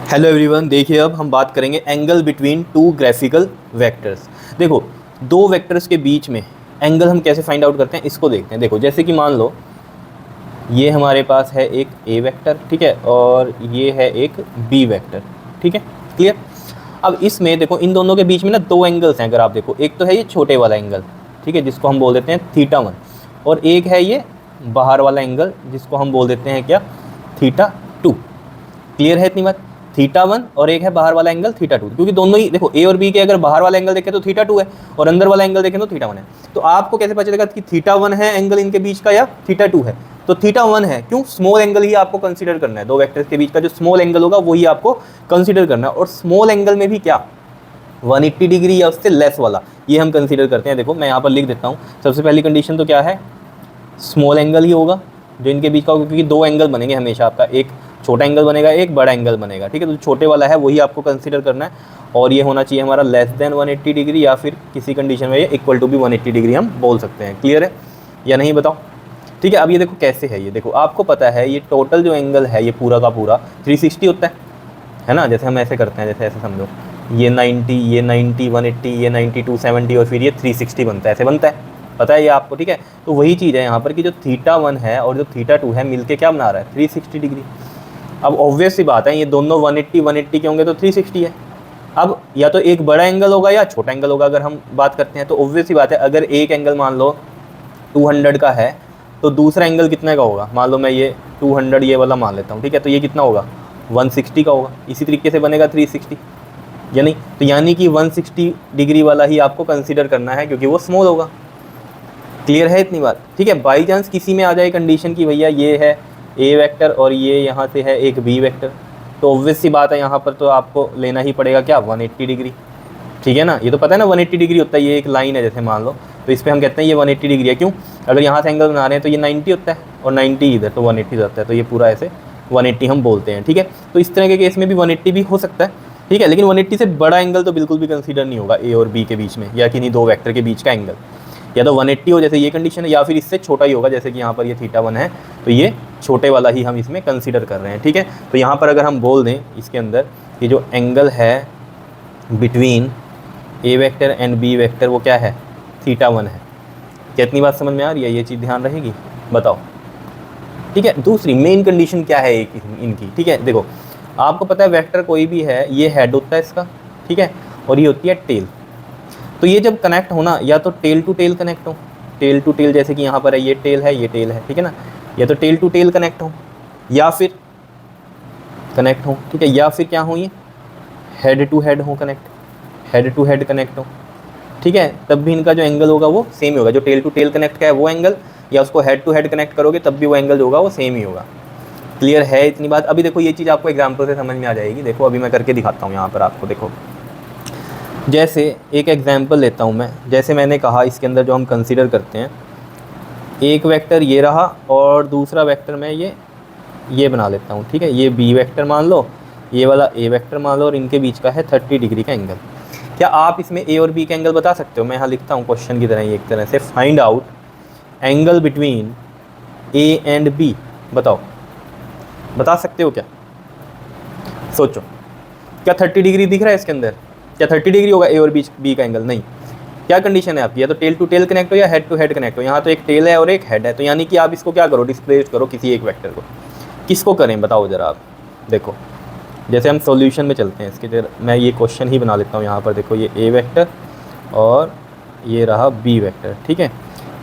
Hello everyone, देखिए अब हम बात करेंगे angle between two graphical vectors. देखो, दो वेक्टर्स के बीच में एंगल हम कैसे फाइंड आउट करते हैं इसको देखते हैं। देखो, जैसे कि मान लो ये हमारे पास है एक ए वेक्टर, ठीक है, और ये है एक बी वेक्टर, ठीक है, क्लियर। अब इसमें देखो, इन दोनों के बीच में ना दो एंगल्स हैं। अगर आप देखो, एक तो है ये छोटे वाला एंगल, ठीक है, जिसको हम बोल देते हैं थीटा 1, और एक है ये बाहर वाला एंगल जिसको हम बोल देते हैं क्या, थीटा 2। क्लियर है इतनी बात। थीटा 1 और एक है बाहर वाला एंगल थीटा 2, क्योंकि दोनों ही देखो, ए और बी के अगर बाहर वाला एंगल देखें तो थीटा 2 है और अंदर वाला एंगल देखें तो थीटा 1 है। तो आपको कैसे पता चलेगा कि थीटा 1 है एंगल इनके बीच का या थीटा 2 है? तो थीटा 1 है, क्यों? स्मॉल एंगल ही आपको कंसीडर करना है। दो वेक्टर्स के बीच का जो स्मॉल एंगल होगा वही आपको कंसीडर करना है, और स्मॉल एंगल में भी क्या, 180 डिग्री या उससे लेस वाला, ये हम कंसीडर करते हैं। देखो मैं यहाँ पर लिख देता हूँ। सबसे पहली कंडीशन तो क्या है, स्मॉल एंगल ही होगा जो इनके बीच का होगा, क्योंकि दो एंगल बनेंगे हमेशा, आपका एक छोटा एंगल बनेगा, एक बड़ा एंगल बनेगा, ठीक है। तो छोटे वाला है वही आपको कंसीडर करना है, और ये होना चाहिए हमारा लेस देन 180 डिग्री, या फिर किसी कंडीशन में ये इक्वल टू भी 180 डिग्री हम बोल सकते हैं। क्लियर है या नहीं बताओ? ठीक है। अब ये देखो कैसे है, ये देखो आपको पता है ये टोटल जो एंगल है ये पूरा का पूरा 360 होता है ना। जैसे हम ऐसे करते हैं, जैसे ऐसे समझो, ये 90, ये 90, 180, ये 90, 270 और फिर ये 360 बनता है, ऐसे बनता है, पता है ये आपको, ठीक है। तो वही चीज़ है यहाँ पर कि जो थीटा 1 है और जो थीटा 2 है मिलके क्या बना रहा है, 360 डिग्री। अब ऑब्वियस सी बात है, ये दोनों 180 के होंगे तो 360 है। अब या तो एक बड़ा एंगल होगा या छोटा एंगल होगा। अगर हम बात करते हैं तो ऑब्वियस सी बात है, अगर एक एंगल मान लो 200 का है तो दूसरा एंगल कितने का होगा? मान लो मैं ये 200 ये वाला मान लेता हूँ, ठीक है, तो ये कितना होगा, 160 का होगा। इसी तरीके से बनेगा 360, या नहीं? तो यानी कि 160 डिग्री वाला ही आपको कंसीडर करना है, क्योंकि वो स्मॉल होगा। क्लियर है इतनी बात? ठीक है। बाई चांस किसी में आ जाए कंडीशन की भैया ये है ए वेक्टर और ये यहाँ से है एक बी वेक्टर, तो ऑब्वियस सी बात है यहाँ पर तो आपको लेना ही पड़ेगा क्या, 180 डिग्री, ठीक है ना। ये तो पता है ना 180 डिग्री होता है, ये एक लाइन है जैसे मान लो, तो इस पर हम कहते हैं ये 180 डिग्री है। क्यों? अगर यहाँ से एंगल बना रहे हैं तो ये 90 होता है और 90 इधर, तो 180 होता है, तो ये पूरा ऐसे 180 हम बोलते हैं, ठीक है। तो इस तरह के केस में भी 180 भी हो सकता है, ठीक है, लेकिन 180 से बड़ा एंगल तो बिल्कुल भी कंसीडर नहीं होगा ए और बी के बीच में, या किन्हीं दो वेक्टर के बीच का एंगल। या तो 180 हो जैसे ये कंडीशन है, या फिर इससे छोटा ही होगा, जैसे कि यहाँ पर ये थीटा 1 है तो ये छोटे वाला ही हम इसमें कंसीडर कर रहे हैं, ठीक है। तो यहाँ पर अगर हम बोल दें इसके अंदर कि जो एंगल है between A vector and B vector वो क्या है, थीटा 1 है। कितनी बात समझ में आ रही है? ये चीज़ ध्यान रहेगी, बताओ, ठीक है। दूसरी मेन कंडीशन क्या है एक इनकी, ठीक है। देखो आपको पता है वेक्टर कोई भी है, ये हेड होता है इसका, ठीक है, और ये होती है टेल। तो ये जब कनेक्ट होना, या तो टेल टू टेल कनेक्ट हो, टेल टू टेल, जैसे कि यहाँ पर है ये टेल है ये टेल है, ठीक है ना, या तो टेल टू टेल कनेक्ट हो या फिर कनेक्ट हो, ठीक है, या फिर क्या हो, ये हेड टू हेड हो connect, head to head connect हो, ठीक है। तब भी इनका जो एंगल होगा वो सेम ही होगा। जो टेल टू टेल कनेक्ट का है वो एंगल, या उसको हेड टू हेड कनेक्ट करोगे तब भी वो एंगल जो होगा वो सेम ही होगा। क्लियर है इतनी बात? अभी देखो ये चीज़ आपको एग्जाम्पल से समझ में आ जाएगी। देखो अभी मैं करके दिखाता हूँ यहाँ पर आपको। देखो जैसे एक एग्जाम्पल लेता हूँ मैं, जैसे मैंने कहा इसके अंदर जो हम कंसीडर करते हैं, एक वेक्टर ये रहा और दूसरा वेक्टर मैं ये बना लेता हूँ, ठीक है। ये बी वेक्टर मान लो, ये वाला ए वेक्टर मान लो, और इनके बीच का है 30 डिग्री का एंगल। क्या आप इसमें ए और बी का एंगल बता सकते हो? मैं यहाँ लिखता हूँ क्वेश्चन की तरह ही, एक तरह से, find out angle between A and B. बताओ, बता सकते हो क्या? सोचो, क्या 30 डिग्री दिख रहा है इसके अंदर? क्या 30 डिग्री होगा ए और बी का एंगल? नहीं। क्या कंडीशन है आपकी? या तो टेल टू टेल कनेक्ट हो या हेड टू हेड कनेक्ट हो। यहाँ तो एक टेल है और एक हेड है, तो यानी कि आप इसको क्या करो, डिस्प्लेस करो किसी एक वेक्टर को। किसको करें बताओ ज़रा आप? देखो जैसे हम सॉल्यूशन में चलते हैं इसके, मैं ये क्वेश्चन ही बना लेता हूँ यहाँ पर। देखो ये ए वेक्टर और ये रहा बी वेक्टर, ठीक है।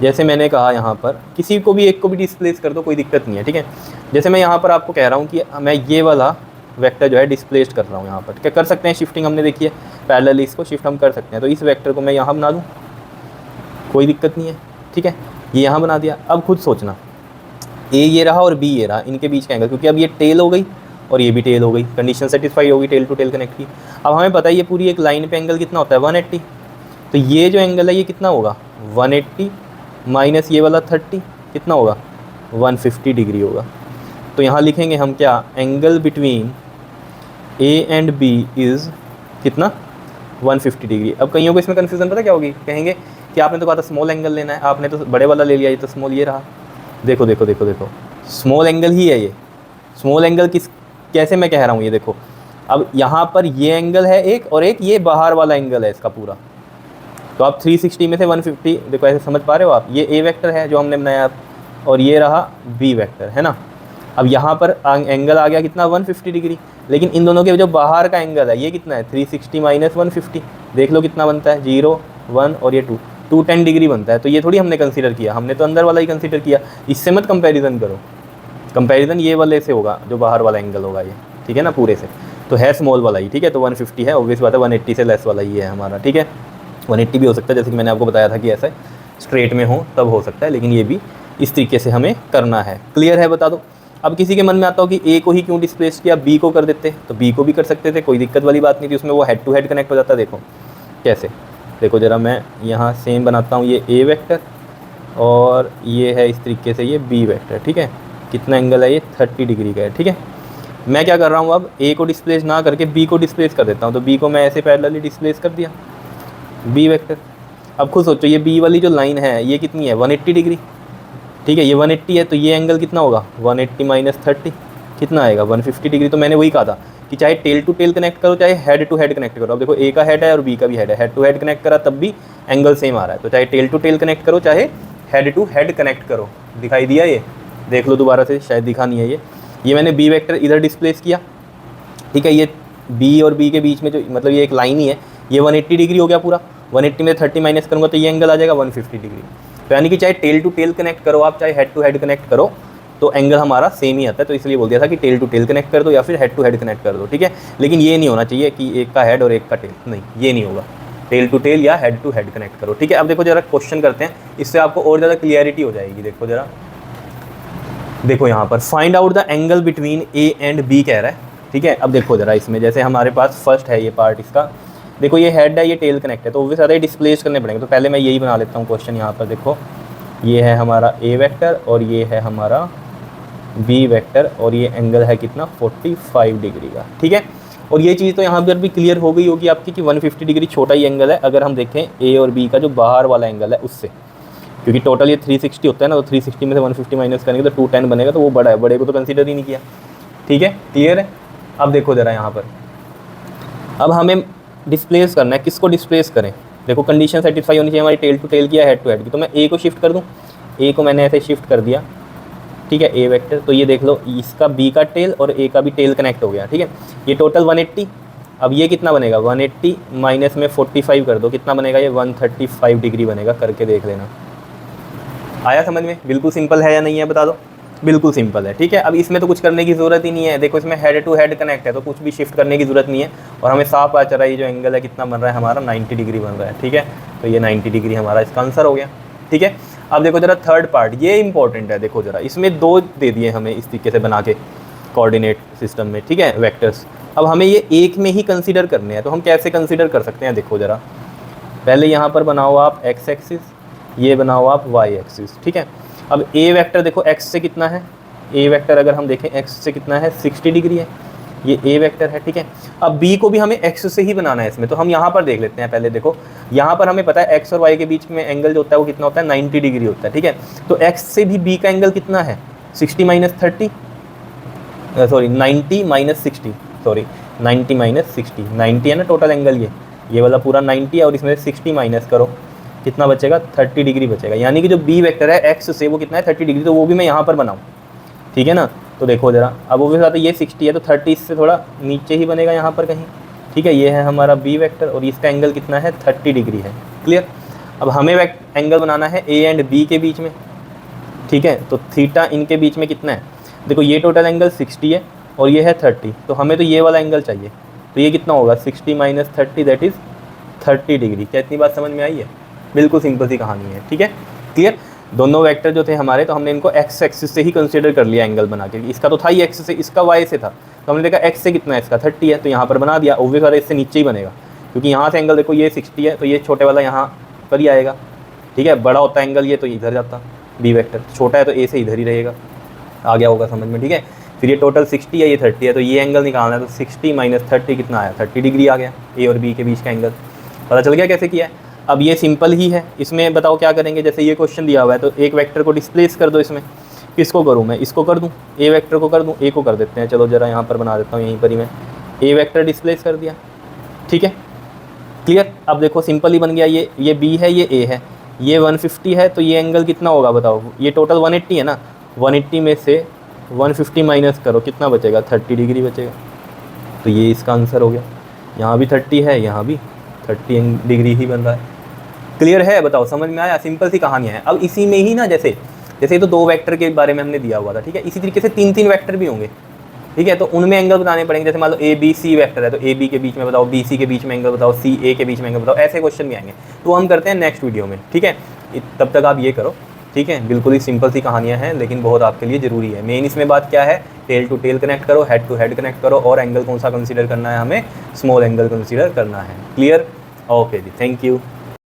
जैसे मैंने कहा यहाँ पर किसी को भी एक को भी डिस्प्लेस कर दो, कोई दिक्कत नहीं है, ठीक है। जैसे मैं यहाँ पर आपको कह रहा हूँ कि मैं ये वाला वेक्टर जो है डिस्प्लेस्ड कर रहा हूँ यहाँ पर, क्या कर सकते हैं? शिफ्टिंग हमने देखी है, पैरेलली इसको शिफ्ट हम कर सकते हैं। तो इस वेक्टर को मैं यहाँ बना दूँ, कोई दिक्कत नहीं है, ठीक है। ये यहाँ बना दिया। अब खुद सोचना, ए ये रहा और बी ये रहा, इनके बीच का एंगल, क्योंकि अब ये टेल हो गई और ये भी टेल हो गई, कंडीशन सेटिस्फाई होगी टेल टू टेल कनेक्ट की। अब हमें पता है ये पूरी एक लाइन पे एंगल कितना होता है, 180। तो ये जो एंगल है ये कितना होगा, 180 माइनस ये वाला 30, कितना होगा, 150 डिग्री होगा। तो यहाँ लिखेंगे हम क्या, angle between A and B is कितना, 150 डिग्री। अब कईयों को इसमें कन्फ्यूज़न पता क्या होगी, कहेंगे कि आपने तो कहा था स्मॉल एंगल लेना है, आपने तो बड़े वाला ले लिया, ये तो स्मॉल ये रहा। देखो देखो देखो देखो, स्मॉल एंगल ही है ये। स्मॉल एंगल कैसे मैं कह रहा हूँ, ये देखो अब यहाँ पर ये एंगल है एक, और एक ये बाहर वाला एंगल है इसका पूरा। तो आप 360 में से 150, देखो ऐसे समझ पा रहे हो आप, ये ए वेक्टर है जो हमने बनाया, और ये रहा बी वेक्टर, है ना। अब यहाँ पर एंगल आ गया कितना, 150 डिग्री, लेकिन इन दोनों के जो बाहर का एंगल है ये कितना है, 360 माइनस 150, देख लो कितना बनता है, 0 1 और ये 210 डिग्री बनता है। तो ये थोड़ी हमने कंसीडर किया, हमने तो अंदर वाला ही कंसीडर किया, इससे मत कंपैरिजन करो, कंपैरिजन ये वाले से होगा जो बाहर वाला एंगल होगा ये, ठीक है ना, पूरे से। तो है स्मॉल वाला ही, ठीक है, तो 150 है, ऑब्वियस बात है 180 से लेस वाला ही है हमारा, ठीक है। 180 भी हो सकता है, जैसे कि मैंने आपको बताया था कि ऐसा स्ट्रेट में हो तब हो सकता है, लेकिन ये भी इस तरीके से हमें करना है। क्लियर है, बता दो। अब किसी के मन में आता हो कि ए को ही क्यों डिस्प्लेस किया, बी को कर देते, तो बी को भी कर सकते थे, कोई दिक्कत वाली बात नहीं थी उसमें, वो हेड टू हेड कनेक्ट हो जाता। देखो कैसे, देखो ज़रा मैं यहाँ सेम बनाता हूँ, ये ए वेक्टर और ये है इस तरीके से ये बी वेक्टर, ठीक है। कितना एंगल है ये, 30 डिग्री का है, ठीक है। मैं क्या कर रहा हूँ अब, ए को डिस्प्लेस ना करके बी को डिस्प्लेस कर देता हूँ, तो बी को मैं ऐसे पैरेलली डिस्प्लेस कर दिया, बी वेक्टर। अब खुद सोचो, ये बी वाली जो लाइन है ये कितनी है, 180 डिग्री, ठीक है, ये 180 है, तो ये एंगल कितना होगा, 180 माइनस 30 कितना आएगा, 150 डिग्री। तो मैंने वही कहा था कि चाहे टेल टू टेल कनेक्ट करो, चाहे हेड टू हेड कनेक्ट करो। अब देखो ए का हेड है और बी का भी हेड है, हेड टू हेड कनेक्ट करा तब भी एंगल सेम आ रहा है, तो चाहे टेल टू टेल कनेक्ट करो, चाहे हेड टू हेड कनेक्ट करो। दिखाई दिया ये, देख लो दोबारा से, शायद दिखा नहीं है ये मैंने बी वेक्टर इधर डिस्प्लेस किया, ठीक है। ये बी और बी के बीच में जो मतलब ये एक लाइन ही है, ये 180 डिग्री हो गया पूरा, 180 में 30 माइनस करूँगा तो ये एंगल आ जाएगा 150 डिग्री। तो यानी कि चाहे टेल टू टेल कनेक्ट करो आप, चाहे हेड टू हेड कनेक्ट करो, तो एंगल हमारा सेम ही आता है। तो इसलिए बोल दिया था कि टेल टू टेल कनेक्ट कर दो या फिर हेड टू हेड कनेक्ट कर दो, ठीक है। लेकिन ये नहीं होना चाहिए कि एक का हेड और एक का टेल, नहीं, ये नहीं होगा, टेल टू टेल या हेड टू हेड कनेक्ट करो, ठीक है। अब देखो जरा क्वेश्चन करते हैं, इससे आपको और ज़्यादा क्लियरिटी हो जाएगी। देखो जरा, देखो यहाँ पर find out the angle between A and B कह रहा है, ठीक है। अब देखो जरा, इसमें जैसे हमारे पास फर्स्ट है ये पार्ट इसका, देखो ये हेड है, ये टेल कनेक्ट है, तो वो सारे डिस्प्लेस करने पड़ेंगे। तो पहले मैं यही बना लेता हूँ क्वेश्चन। यहाँ पर देखो, ये है हमारा ए वेक्टर और ये है हमारा बी वेक्टर, और ये एंगल है कितना, 45 डिग्री का, ठीक है। और ये चीज़ तो यहाँ पर भी क्लियर हो गई होगी आपकी कि 150 डिग्री छोटा ही एंगल है, अगर हम देखें ए और बी का जो बाहर वाला एंगल है उससे, क्योंकि टोटल ये 360 होता है ना, तो 360 में से 150 माइनस करेंगे तो 210 बनेगा, तो वो बड़ा है, बड़े को तो कंसीडर ही नहीं किया, ठीक है। क्लियर है। अब देखो ज़रा यहाँ पर, अब हमें डिस्प्लेस करना है, किसको डिस्प्लेस करें, देखो कंडीशन सेटिस्फाई होनी चाहिए हमारी, टेल टू टेल किया, हेड टू हेड की। तो मैं ए को शिफ्ट कर दूं, ए को मैंने ऐसे शिफ्ट कर दिया, ठीक है, ए वेक्टर। तो ये देख लो, इसका बी का टेल और ए का भी टेल कनेक्ट हो गया, ठीक है। ये टोटल 180, अब ये कितना बनेगा, 180 माइनस में 45 कर दो, कितना बनेगा, ये 135 डिग्री बनेगा, करके देख लेना। आया समझ में, बिल्कुल सिंपल है या नहीं है, बता दो। बिल्कुल सिंपल है, ठीक है। अब इसमें तो कुछ करने की ज़रूरत ही नहीं है, देखो इसमें हेड टू हेड कनेक्ट है, तो कुछ भी शिफ्ट करने की ज़रूरत नहीं है, और हमें साफ पता चल रहा है ये जो एंगल है कितना बन रहा है हमारा, 90 डिग्री बन रहा है, ठीक है। तो ये 90 डिग्री हमारा इसका आंसर हो गया, ठीक है। अब देखो जरा थर्ड पार्ट, ये इंपॉर्टेंट है। देखो जरा, इसमें दो दे दिए हमें इस तरीके से बना के कोऑर्डिनेट सिस्टम में, ठीक है, वेक्टर्स। अब हमें ये एक में ही कंसीडर करने हैं, तो हम कैसे कंसीडर कर सकते हैं, देखो ज़रा, पहले यहाँ पर बनाओ आप एक्स एक्सिस, ये बनाओ आप वाई एक्सिस, ठीक है। अब ए वेक्टर देखो एक्स से कितना है, ए वेक्टर अगर हम देखें एक्स से कितना है, 60 डिग्री है, ये ए वेक्टर है, ठीक है। अब बी को भी हमें एक्स से ही बनाना है इसमें, तो हम यहाँ पर देख लेते हैं पहले। देखो यहाँ पर हमें पता है एक्स और वाई के बीच में एंगल जो होता है वो कितना होता है, 90 डिग्री होता है, ठीक है। तो एक्स से भी बी का एंगल कितना है, 60 minus 30, sorry 90 minus 60, sorry 90 minus 60, 90 है ना टोटल एंगल, ये वाला पूरा 90 है, और इसमें 60 माइनस करो, कितना बचेगा, 30 डिग्री बचेगा। यानी कि जो बी वेक्टर है एक्स से वो कितना है, 30 डिग्री, तो वो भी मैं यहाँ पर बनाऊँ, ठीक है ना। तो देखो जरा, अब वो भी साथ ये 60 है, तो 30 इससे थोड़ा नीचे ही बनेगा यहाँ पर कहीं, ठीक है। ये है हमारा बी वेक्टर और इसका एंगल कितना है, 30 डिग्री है, क्लियर। अब हमें एंगल बनाना है ए एंड बी के बीच में, ठीक है। तो थीटा इनके बीच में कितना है, देखो ये टोटल एंगल 60 है और ये है 30, तो हमें तो ये वाला एंगल चाहिए, तो ये कितना होगा, 60 माइनस 30 दैट इज़ 30 डिग्री। क्या इतनी बात समझ में आई है, बिल्कुल सिंपल सी कहानी है, ठीक है, क्लियर। दोनों वेक्टर जो थे हमारे, तो हमने इनको एक्स एक्सिस से ही कंसीडर कर लिया एंगल बना के, इसका तो था ही एक्स से, इसका वाई से था, तो हमने देखा एक्स से कितना है, इसका 30 है, तो यहाँ पर बना दिया। ओब्वियस वाला इससे नीचे ही बनेगा, क्योंकि यहाँ से एंगल देखो ये 60 है, तो ये छोटे वाला यहाँ पर ही आएगा, ठीक है। बड़ा होता है एंगल ये, तो इधर जाता बी वेक्टर, छोटा है तो ए से इधर ही रहेगा, आ गया होगा समझ में, ठीक है। फिर ये टोटल 60 है, ये 30 है, तो ये एंगल निकालना है, तो 60 माइनस 30 कितना आया, 30 डिग्री आ गया, ए और बी के बीच का एंगल। पता चल गया कैसे किया है। अब ये सिंपल ही है, इसमें बताओ क्या करेंगे, जैसे ये क्वेश्चन दिया हुआ है, तो एक वेक्टर को डिस्प्लेस कर दो इसमें, किसको करूँ मैं, इसको कर दूँ, ए वेक्टर को कर दूँ, ए को कर देते हैं, चलो जरा यहाँ पर बना देता हूँ, यहीं पर ही मैं ए वेक्टर डिस्प्लेस कर दिया, ठीक है, क्लियर। अब देखो सिंपल ही बन गया, ये बी है, ये ए है, ये 150 है, तो ये एंगल कितना होगा बताओ, ये टोटल 180 है ना, 180 में से 150 माइनस करो, कितना बचेगा, 30 डिग्री बचेगा। तो ये इसका आंसर हो गया। यहाँ भी 30 है, यहाँ भी 30 डिग्री ही बन रहा है। क्लियर है, बताओ समझ में आया, सिंपल सी कहानियाँ है। अब इसी में ही ना, जैसे जैसे तो 2 वेक्टर के बारे में हमने दिया हुआ था, ठीक है, इसी तरीके से 3-3 वेक्टर भी होंगे, ठीक है, तो उनमें एंगल बताने पड़ेंगे। जैसे मान लो ए बी सी वेक्टर है, तो ए बी के बीच में बताओ, बी सी के बीच में एंगल बताओ, सी ए के बीच में एंगल बताओ, ऐसे क्वेश्चन भी आएंगे। तो हम करते हैं नेक्स्ट वीडियो में, ठीक है, तब तक आप ये करो, ठीक है। बिल्कुल ही सिंपल सी कहानियाँ हैं, लेकिन बहुत आपके लिए ज़रूरी है। मेन इसमें बात क्या है, टेल टू टेल कनेक्ट करो, हेड टू हेड कनेक्ट करो, और एंगल कौन सा कंसीडर करना है, हमें स्मॉल एंगल कंसीडर करना है। क्लियर, ओके जी, थैंक यू।